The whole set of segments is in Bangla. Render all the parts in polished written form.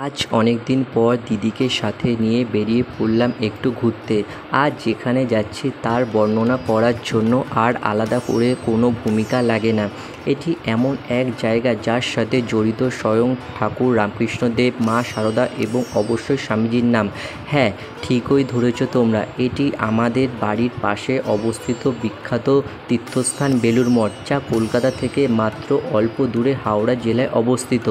আজ অনেক দিন পর দিদিকে সাথে নিয়ে বেরিয়ে পড়লাম একটু ঘুরতে। আজ যেখানে যাচ্ছি তার বর্ণনা করার জন্য আর আলাদা করে কোনো ভূমিকা লাগে না। এটি এমন এক জায়গা যার সাথে জড়িত স্বয়ং ঠাকুর রামকৃষ্ণদেব, মা সারদা এবং অবশ্যই স্বামীজির নাম। হ্যাঁ, ঠিকই ধরেছ তোমরা, এটি আমাদের বাড়ির পাশে অবস্থিত বিখ্যাত তীর্থস্থান বেলুড় মঠ, যা কলকাতা থেকে মাত্র অল্প দূরে হাওড়া জেলায় অবস্থিত।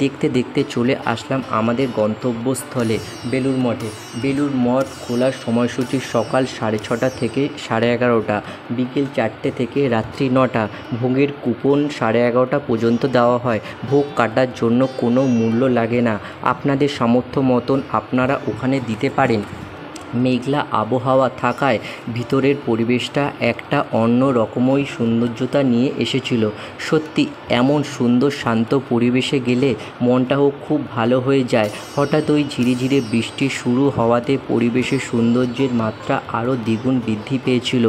দেখতে দেখতে চলে আসলাম আমাদের গন্তব্যস্থলে বেলুড় মঠে। বেলুড় মঠ খোলার সময়সূচি সকাল 6:30 থেকে 11:30, বিকেল 4টে থেকে রাত্রি 9টা। ভোগের কুপন 11:30 পর্যন্ত দেওয়া হয়। ভোগ কাটার জন্য কোনো মূল্য লাগে না, আপনাদের সামর্থ্য মতন আপনারা ওখানে দিতে পারেন। মেঘলা আবহাওয়া থাকায় ভিতরের পরিবেশটা একটা অন্য রকমই সৌন্দর্যতা নিয়ে এসেছিল। সত্যি এমন সুন্দর শান্ত পরিবেশে গেলে মনটাও খুব ভালো হয়ে যায়। হঠাৎ ওই ঝিরিঝিরি বৃষ্টি শুরু হওয়াতে পরিবেশের সৌন্দর্যের মাত্রা আরও দ্বিগুণ বৃদ্ধি পেয়েছিল।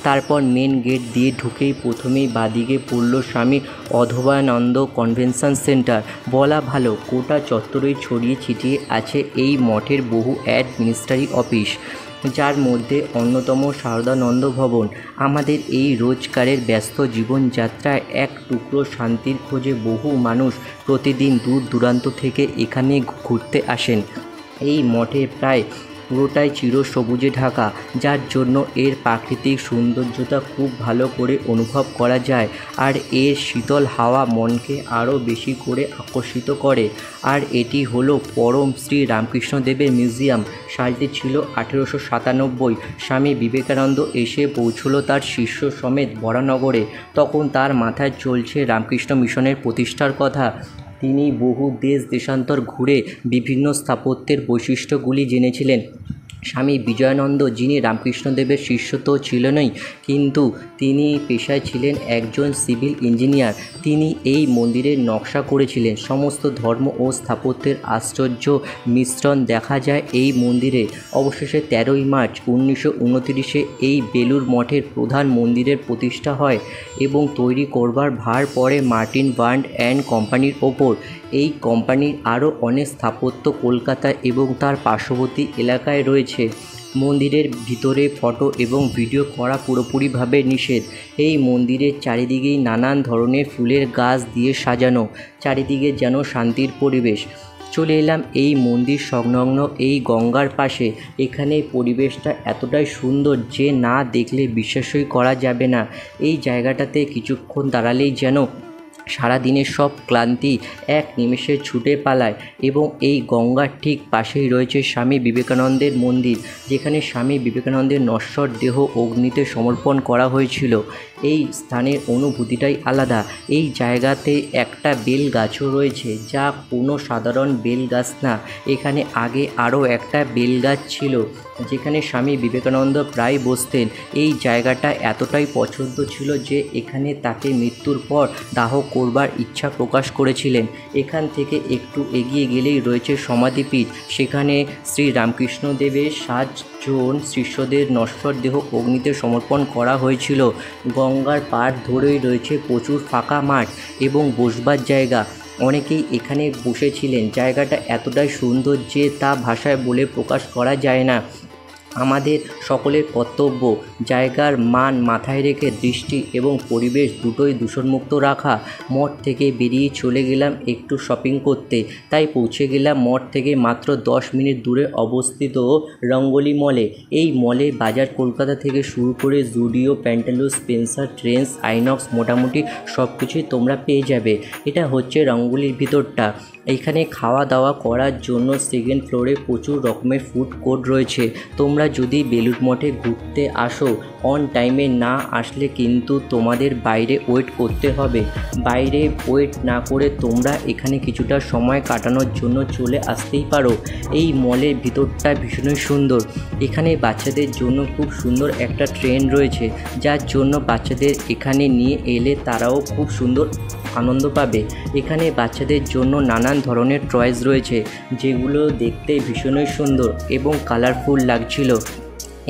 তারপর মেন গেট দিয়ে ঢুকেই প্রথমেই বাদিকে পড়ল স্বামী অধৈবতানন্দ কনভেনশন সেন্টার। বলা ভালো, গোটা চত্বরেই ছড়িয়ে ছিটিয়ে আছে এই মঠের বহু অ্যাডমিনিস্ট্রেটিভ অফিস, যার মধ্যে অন্যতম সারদানন্দ ভবন। আমাদের এই রোজকারের ব্যস্ত জীবনযাত্রায় এক টুকরো শান্তির খোঁজে বহু মানুষ প্রতিদিন দূর দূরান্ত থেকে এখানে ঘুরতে আসেন। এই মঠে প্রায় পুরোটাই চিরসবুজে ঢাকা, যার জন্য এর প্রাকৃতিক সৌন্দর্যতা খুব ভালো করে অনুভব করা যায়, আর এর শীতল হাওয়া মনকে আরও বেশি করে আকর্ষিত করে। আর এটি হলো পরম শ্রী রামকৃষ্ণদেবের মিউজিয়াম। সালটি ছিল 1897। স্বামী বিবেকানন্দ এসে পৌঁছলো তার শিষ্য সমেত বরানগরে। তখন তার মাথায় চলছে রামকৃষ্ণ মিশনের প্রতিষ্ঠার কথা। তিনি বহু দেশ দেশান্তর ঘুরে বিভিন্ন স্থাপত্যের বৈশিষ্ট্যগুলি জেনেছিলেন। স্বামী বিজয়ানন্দ, যিনি রামকৃষ্ণদেবের শিষ্য তো ছিলেনই, কিন্তু তিনি পেশায় ছিলেন একজন সিভিল ইঞ্জিনিয়ার। তিনি এই মন্দিরের নকশা করেছিলেন। সমস্ত ধর্ম ও স্থাপত্যের আশ্চর্য মিশ্রণ দেখা যায় এই মন্দিরে। অবশেষে 13ই মার্চ 1929 এই বেলুড় মঠের প্রধান মন্দিরের প্রতিষ্ঠা হয় এবং তৈরি করবার ভার পড়ে মার্টিন বার্ন্ড অ্যান্ড কোম্পানির ওপর। এই কোম্পানির আরও অনেক স্থাপত্য কলকাতা এবং তার পার্শ্ববর্তী এলাকায় রয়েছে। মন্দিরের ভিতরে ফটো এবং ভিডিও করা পুরোপুরিভাবে নিষেধ। এই মন্দিরের চারিদিকেই নানান ধরনের ফুলের গাছ দিয়ে সাজানো, চারিদিকে যেন শান্তির পরিবেশ। চলে এলাম এই মন্দির সংলগ্ন এই গঙ্গার পাশে। এখানে পরিবেশটা এতটাই সুন্দর যে না দেখলে বিশ্বাসই করা যাবে না। এই জায়গাটাতে কিছুক্ষণ দাঁড়ালেই যেন সারাদিনের সব ক্লান্তি এক নিমেষে ছুটে পালায়। এবং এই গঙ্গার ঠিক পাশেই রয়েছে স্বামী বিবেকানন্দের মন্দির, যেখানে স্বামী বিবেকানন্দের নশ্বর দেহ অগ্নিতে সমর্পণ করা হয়েছিল। এই স্থানের অনুভূতিটাই আলাদা। এই জায়গাতে একটা বেল গাছও রয়েছে, যা কোনো সাধারণ বেল গাছ না। এখানে আগে আরও একটা বেল গাছ ছিল, যেখানে স্বামী বিবেকানন্দ প্রায় বসতেন। এই জায়গাটা এতটাই পছন্দ ছিল যে এখানে তাকে মৃত্যুর পর দাহ করবার ইচ্ছা প্রকাশ করেছিলেন। এখান থেকে একটু এগিয়ে গেলেই রয়েছে সমাধিপীঠ। সেখানে শ্রী রামকৃষ্ণদেবের 7 জন শিষ্যদের নশ্বর দেহ অগ্নিতে সমর্পণ করা হয়েছিল। গঙ্গার পাড় ধরেই রয়েছে প্রচুর ফাঁকা মাঠ এবং বসবার জায়গা। অনেকেই এখানে বসেছিলেন। জায়গাটা এতটাই সুন্দর যে তা ভাষায় বলে প্রকাশ করা যায় না। আমাদের সকলের কর্তব্য জায়গার মান মাথায় রেখে দৃষ্টি এবং পরিবেশ দুটোই দূষণমুক্ত রাখা। মঠ থেকে বেরিয়ে চলে গেলাম একটু শপিং করতে, তাই পৌঁছে গেলাম মঠ থেকে মাত্র 10 মিনিট দূরে অবস্থিত রঙ্গোলি মলে। এই মলে বাজার কলকাতা থেকে শুরু করে Zudio, pantaloon, Spencer, Trends, INOX, মোটামুটি সব কিছুই তোমরা পেয়ে যাবে। এটা হচ্ছে রঙ্গোলির ভিতরটা। এখানে খাওয়া দাওয়া করার জন্য সেকেন্ড ফ্লোরে প্রচুর রকমের ফুড কোর্ট রয়েছে। তোমরা যদি বেলুড় মঠে ঘুরতে আসো, অন টাইমে না আসলে কিন্তু তোমাদের বাইরে ওয়েট করতে হবে। বাইরে ওয়েট না করে তোমরা এখানে কিছুটা সময় কাটানোর জন্য চলে আসতেই পারো। এই মলের ভিতরটা ভীষণই সুন্দর। এখানে বাচ্চাদের জন্য খুব সুন্দর একটা ট্রেন রয়েছে, যার জন্য বাচ্চাদের এখানে নিয়ে এলে তারাও খুব সুন্দর আনন্দ পাবে। এখানে বাচ্চাদের জন্য নানান ধরনের টয়েস রয়েছে, যেগুলো দেখতে ভীষণই সুন্দর এবং কালারফুল লাগছিল।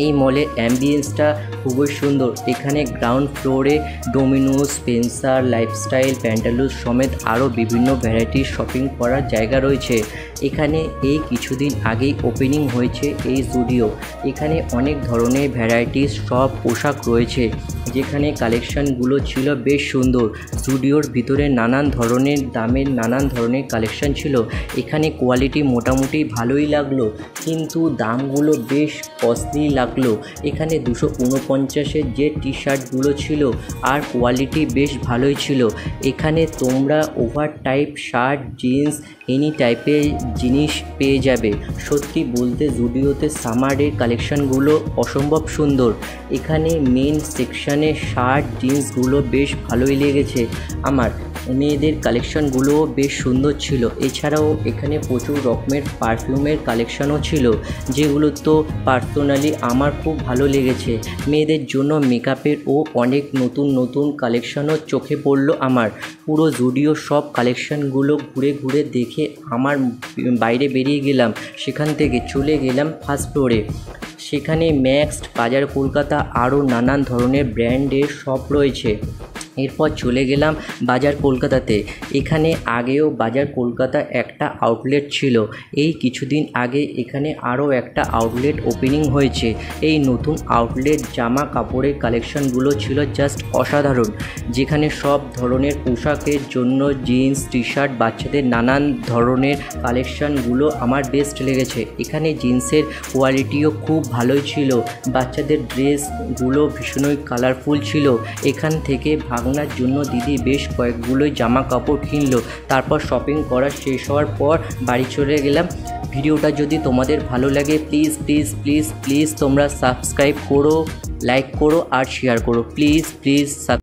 এই মলের অ্যাম্বিয়েন্সটা খুবই সুন্দর। এখানে গ্রাউন্ড ফ্লোরে ডোমিনোস, স্পেন্সার, লাইফস্টাইল, প্যান্টালুন সমেত আরও বিভিন্ন ভ্যারাইটির শপিং করার জায়গা রয়েছে। এখানে এই কিছুদিন আগেই ওপেনিং হয়েছে এই জুডিও। এখানে অনেক ধরনের ভ্যারাইটিস সব পোশাক রয়েছে, যেখানে কালেকশানগুলো ছিল বেশ সুন্দর। জুডিওর ভিতরে নানান ধরনের দামের নানান ধরনের কালেকশান ছিল। এখানে কোয়ালিটি মোটামুটি ভালোই লাগলো, কিন্তু দামগুলো বেশ কস্টলি লাগলো। এখানে 249-এর যে টি শার্টগুলো ছিল আর কোয়ালিটি বেশ ভালোই ছিল। এখানে তোমরা over type shirt, jeans, any টাইপের জিনিস পেয়ে যাবে। সত্যি বলতে জুডিওতে সামারের কালেকশানগুলো অসম্ভব সুন্দর। এখানে মেন সেকশানে শার্ট, জিন্সগুলো বেশ ভালোই লেগেছে আমার। মেয়েদের কালেকশানগুলোও বেশ সুন্দর ছিল। এছাড়াও এখানে প্রচুর রকমের পারফিউমের কালেকশানও ছিল, যেগুলো তো পার্সোনালি আমার খুব ভালো লেগেছে। মেয়েদের জন্য মেকআপেরও অনেক নতুন নতুন কালেকশানও চোখে পড়লো আমার। পুরো জুডিও সব কালেকশানগুলো ঘুরে ঘুরে দেখে আমার বাইরে বেরিয়ে গেলাম। সেখান থেকে চলে গেলাম ফার্স্ট ফ্লোরে। সেখানে ম্যাক্স, বাজার কলকাতা আরও নানান ধরনের ব্র্যান্ডের শপ রয়েছে। এরপর চলে গেলাম বাজার কলকাতাতে। এখানে আগেও বাজার কলকাতা একটা আউটলেট ছিল। এই কিছুদিন আগে এখানে আরও একটা আউটলেট ওপেনিং হয়েছে। এই নতুন আউটলেট জামা কাপড়ের কালেকশানগুলো ছিল জাস্ট অসাধারণ, যেখানে সব ধরনের পোশাকের জন্য জিন্স, টি শার্ট, বাচ্চাদের নানান ধরনের কালেকশানগুলো আমার বেস্ট লেগেছে। এখানে জিন্সের কোয়ালিটিও খুব ভালোই ছিল। বাচ্চাদের ড্রেসগুলো ভীষণই কালারফুল ছিল। এখান থেকে ভাগনার জন্য দিদি বেশ কয়েকগুলোই জামা কাপড় কিনলো। তারপর শপিং করা শেষ হওয়ার পর বাড়ি চলে গেলাম। ভিডিওটা যদি তোমাদের ভালো লাগে প্লিজ প্লিজ প্লিজ প্লিজ তোমরা সাবস্ক্রাইব করো, লাইক করো আর শেয়ার করো। Please please